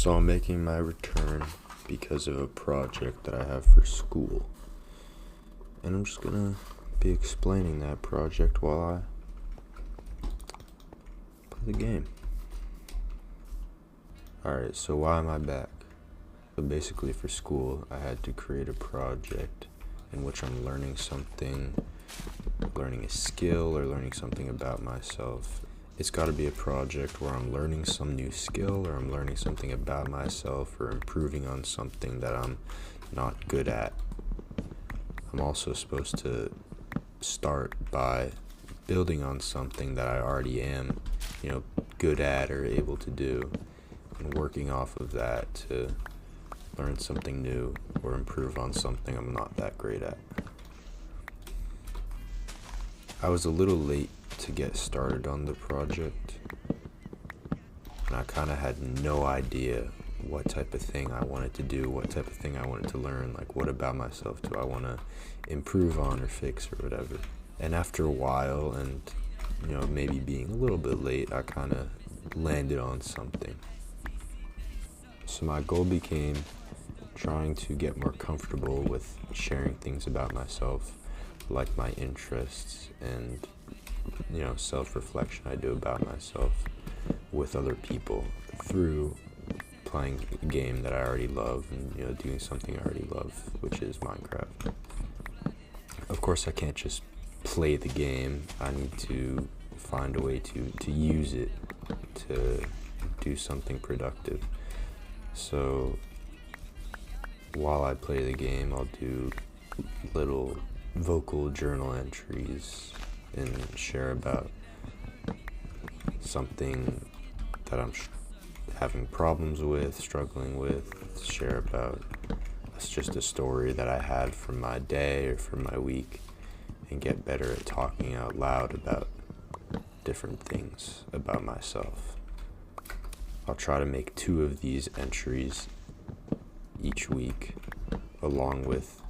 So I'm making my return because of a project that I have for school. And I'm just gonna be explaining that project while I play the game. Alright, so why am I back? So basically for school, I had to create a project in which I'm learning something, learning a skill, or learning something about myself. It's got to be a project where I'm learning some new skill, or I'm learning something about myself, or improving on something that I'm not good at. I'm also supposed to start by building on something that I already am, good at or able to do, and working off of that to learn something new or improve on something I'm not that great at. I was a little late to get started on the project, and I kind of had no idea what type of thing I wanted to do, what type of thing I wanted to learn, like what about myself do I want to improve on or fix or whatever. And after a while, and maybe being a little bit late, I kind of landed on something. So my goal became trying to get more comfortable with sharing things about myself, like my interests and self-reflection I do about myself with other people through playing a game that I already love and doing something I already love, which is Minecraft. Of course, I can't just play the game. I need to find a way to use it to do something productive. So while I play the game, I'll do little vocal journal entries and share about something that I'm having problems with, struggling with, share about just a story that I had from my day or from my week, and get better at talking out loud about different things about myself. I'll try to make 2 of these entries each week, along with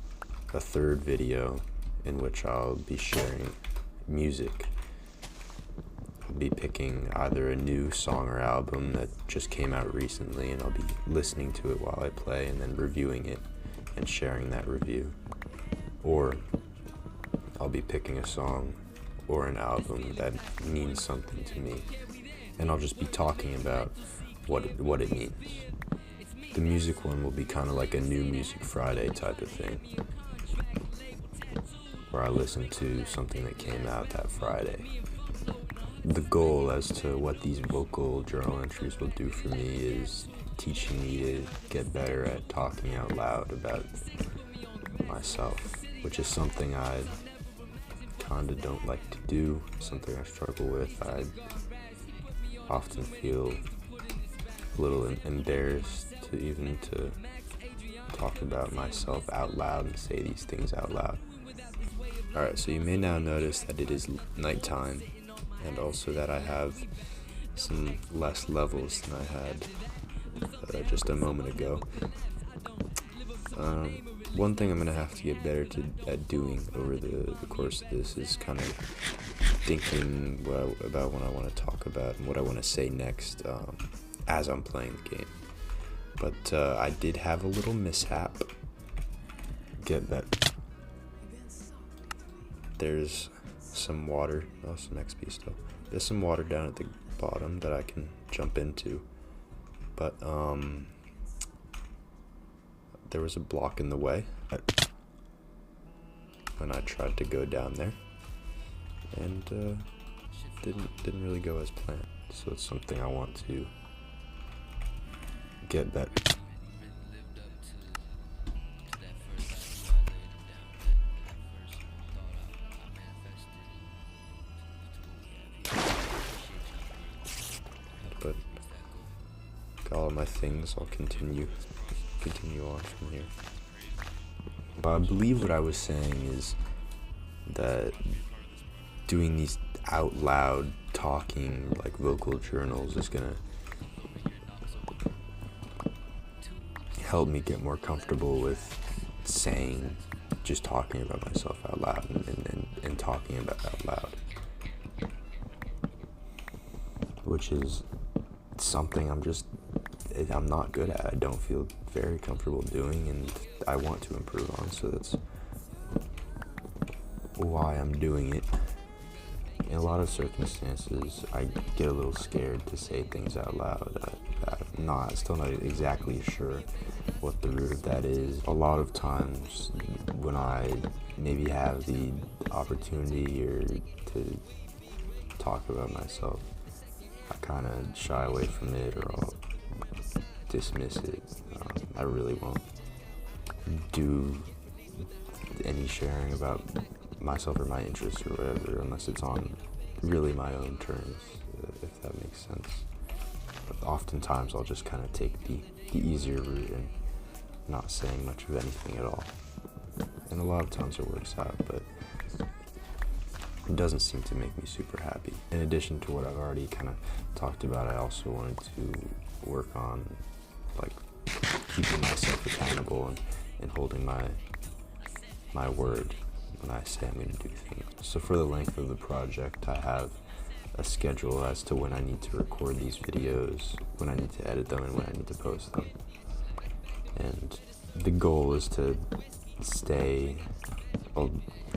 a 3rd video in which I'll be sharing music. I'll be picking either a new song or album that just came out recently, and I'll be listening to it while I play and then reviewing it and sharing that review. Or I'll be picking a song or an album that means something to me, and I'll just be talking about what it means. The music one will be kind of like a New Music Friday type of thing, where I listen to something that came out that Friday. The goal as to what these vocal journal entries will do for me is teaching me to get better at talking out loud about myself, which is something I kind of don't like to do, something I struggle with. I often feel a little embarrassed to talk about myself out loud and say these things out loud. Alright, so you may now notice that it is nighttime, and also that I have some less levels than I had just a moment ago. One thing I'm going to have to get better at doing over the course of this is kind of thinking about what I want to talk about and what I want to say next as I'm playing the game. But I did have a little mishap. Get that. There's some water, some XP still. There's some water down at the bottom that I can jump into. But there was a block in the way when I tried to go down there, and didn't really go as planned. So it's something I want to get better. But got all my things. I'll continue on from here. I believe what I was saying is that doing these out loud talking, like vocal journals, is gonna help me get more comfortable with just talking about myself out loud and talking about out loud, which is something I'm just I'm not good at. I don't feel very comfortable doing, and I want to improve on, so that's why I'm doing it. In a lot of circumstances, I get a little scared to say things out loud. I'm still not exactly sure what the root of that is. A lot of times when I maybe have the opportunity or to talk about myself, I kind of shy away from it, or I'll dismiss it. I really won't do any sharing about myself or my interests or whatever unless it's on really my own terms, if that makes sense. But oftentimes I'll just kind of take the easier route and not saying much of anything at all. And a lot of times it works out, but it doesn't seem to make me super happy. In addition to what I've already kind of talked about, I also wanted to work on like keeping myself accountable and holding my word when I say I'm going to do things. So for the length of the project, I have a schedule as to when I need to record these videos, when I need to edit them, and when I need to post them. And the goal is to stay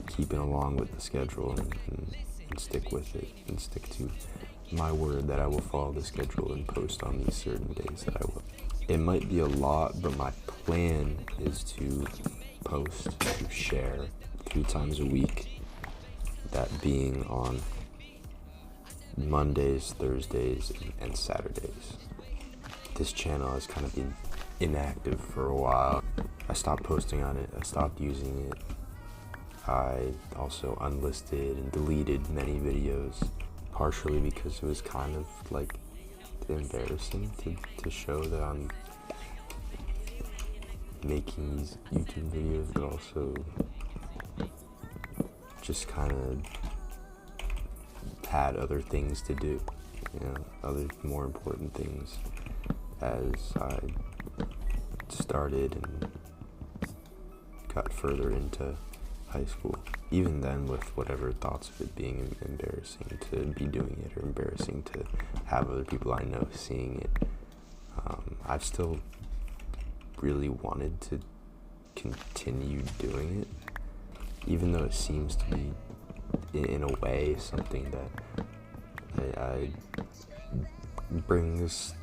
keeping along with the schedule and stick with it, and stick to my word that I will follow the schedule and post on these certain days that I will. It might be a lot, but my plan is to post, to share 3 times a week, that being on Mondays, Thursdays, and Saturdays. This channel has kind of been inactive for a while. I stopped posting on it, I stopped using it. I also unlisted and deleted many videos, partially because it was kind of like embarrassing to show that I'm making these YouTube videos, but also just kind of had other things to do, other more important things as I started and got further into high school. Even then, with whatever thoughts of it being embarrassing to be doing it, or embarrassing to have other people I know seeing it, I've still really wanted to continue doing it, even though it seems to be, in a way, something that I brings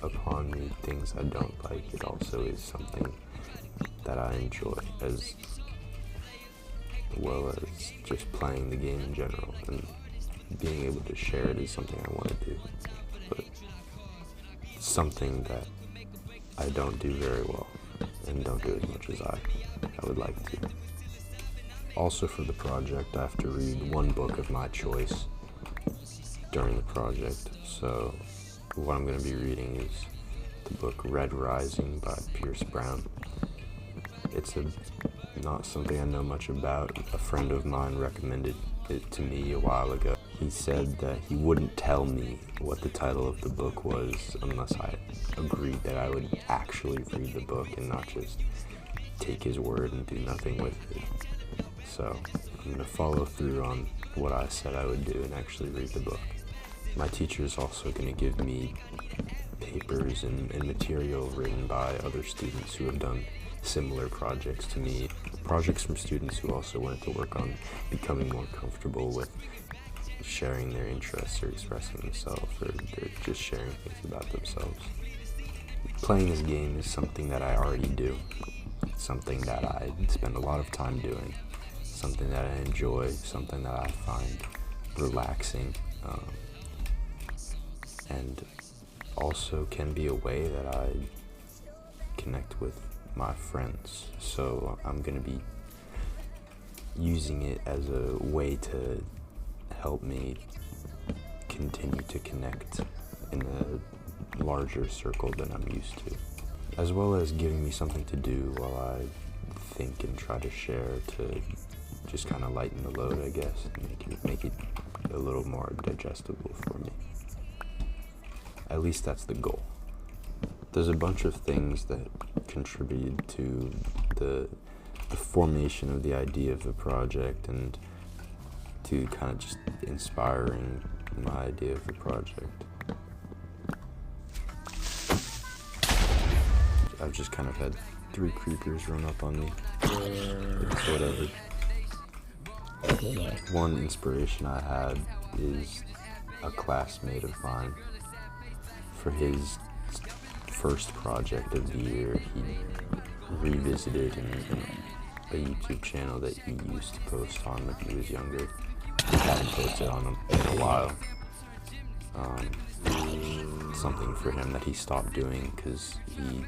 upon me things I don't like. It also is something that I enjoy, as well as just playing the game in general, and being able to share it is something I want to do, but something that I don't do very well, and don't do as much as I would like to. Also for the project, I have to read one book of my choice during the project, so what I'm going to be reading is the book Red Rising by Pierce Brown. It's not something I know much about. A friend of mine recommended it to me a while ago. He said that he wouldn't tell me what the title of the book was unless I agreed that I would actually read the book and not just take his word and do nothing with it. So I'm going to follow through on what I said I would do and actually read the book. My teacher is also going to give me papers and material written by other students who have done similar projects to me. Projects from students who also wanted to work on becoming more comfortable with sharing their interests or expressing themselves, or just sharing things about themselves. Playing this game is something that I already do, something that I spend a lot of time doing, something that I enjoy, something that I find relaxing, and also can be a way that I connect with my friends. So I'm going to be using it as a way to help me continue to connect in a larger circle than I'm used to, as well as giving me something to do while I think and try to share, to just kind of lighten the load, I guess, and make it a little more digestible for me. At least that's the goal. There's a bunch of things that contributed to the formation of the idea of the project, and to kind of just inspiring my idea of the project. I've just kind of had 3 creepers run up on me. It's whatever. One inspiration I had is a classmate of mine. For his first project of the year, he revisited a YouTube channel that he used to post on when he was younger. He hadn't posted on them in a while. Something for him that he stopped doing because he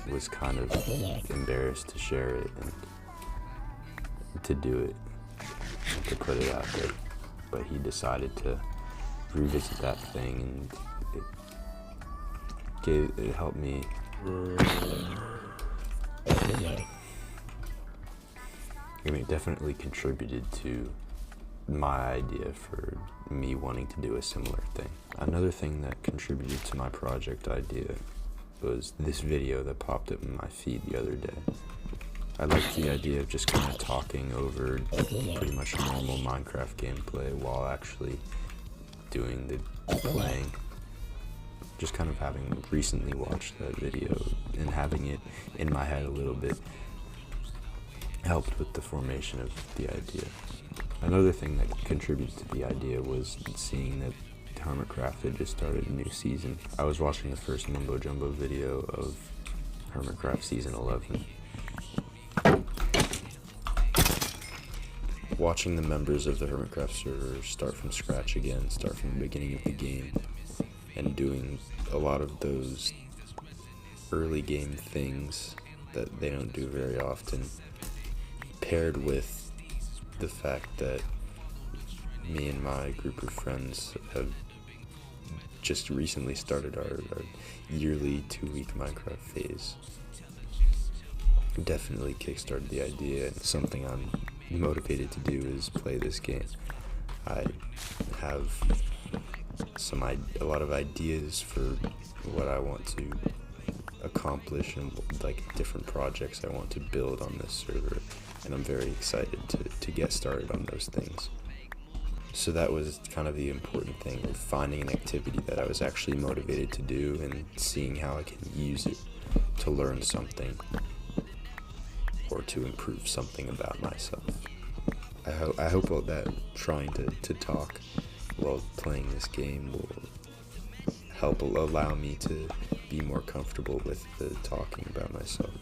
was kind of embarrassed to share it and to do it, to put it out there. But he decided to revisit that thing, and it helped me. I mean, it definitely contributed to my idea for me wanting to do a similar thing. Another thing that contributed to my project idea was this video that popped up in my feed the other day. I liked the idea of just kind of talking over pretty much normal Minecraft gameplay while actually doing the playing. Just kind of having recently watched that video and having it in my head a little bit helped with the formation of the idea. Another thing that contributed to the idea was seeing that Hermitcraft had just started a new season. I was watching the first Mumbo Jumbo video of Hermitcraft Season 11. Watching the members of the Hermitcraft server start from scratch again, start from the beginning of the game, and doing a lot of those early game things that they don't do very often, paired with the fact that me and my group of friends have just recently started our yearly 2-week Minecraft phase, definitely kickstarted the idea, and something I'm motivated to do is play this game. I have a lot of ideas for what I want to accomplish and like different projects I want to build on this server, and I'm very excited to get started on those things. So that was kind of the important thing, of finding an activity that I was actually motivated to do and seeing how I can use it to learn something or to improve something about myself. I hope that trying to talk while playing this game will help allow me to be more comfortable with the talking about myself.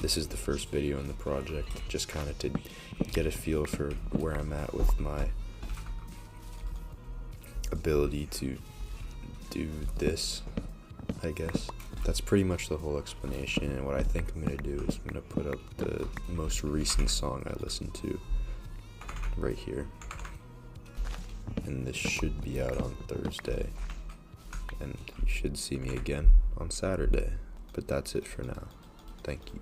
This is the first video in the project, just kind of to get a feel for where I'm at with my ability to do this, I guess. That's pretty much the whole explanation, and what I think I'm going to do is I'm going to put up the most recent song I listened to right here. And this should be out on Thursday, and you should see me again on Saturday. But that's it for now. Thank you.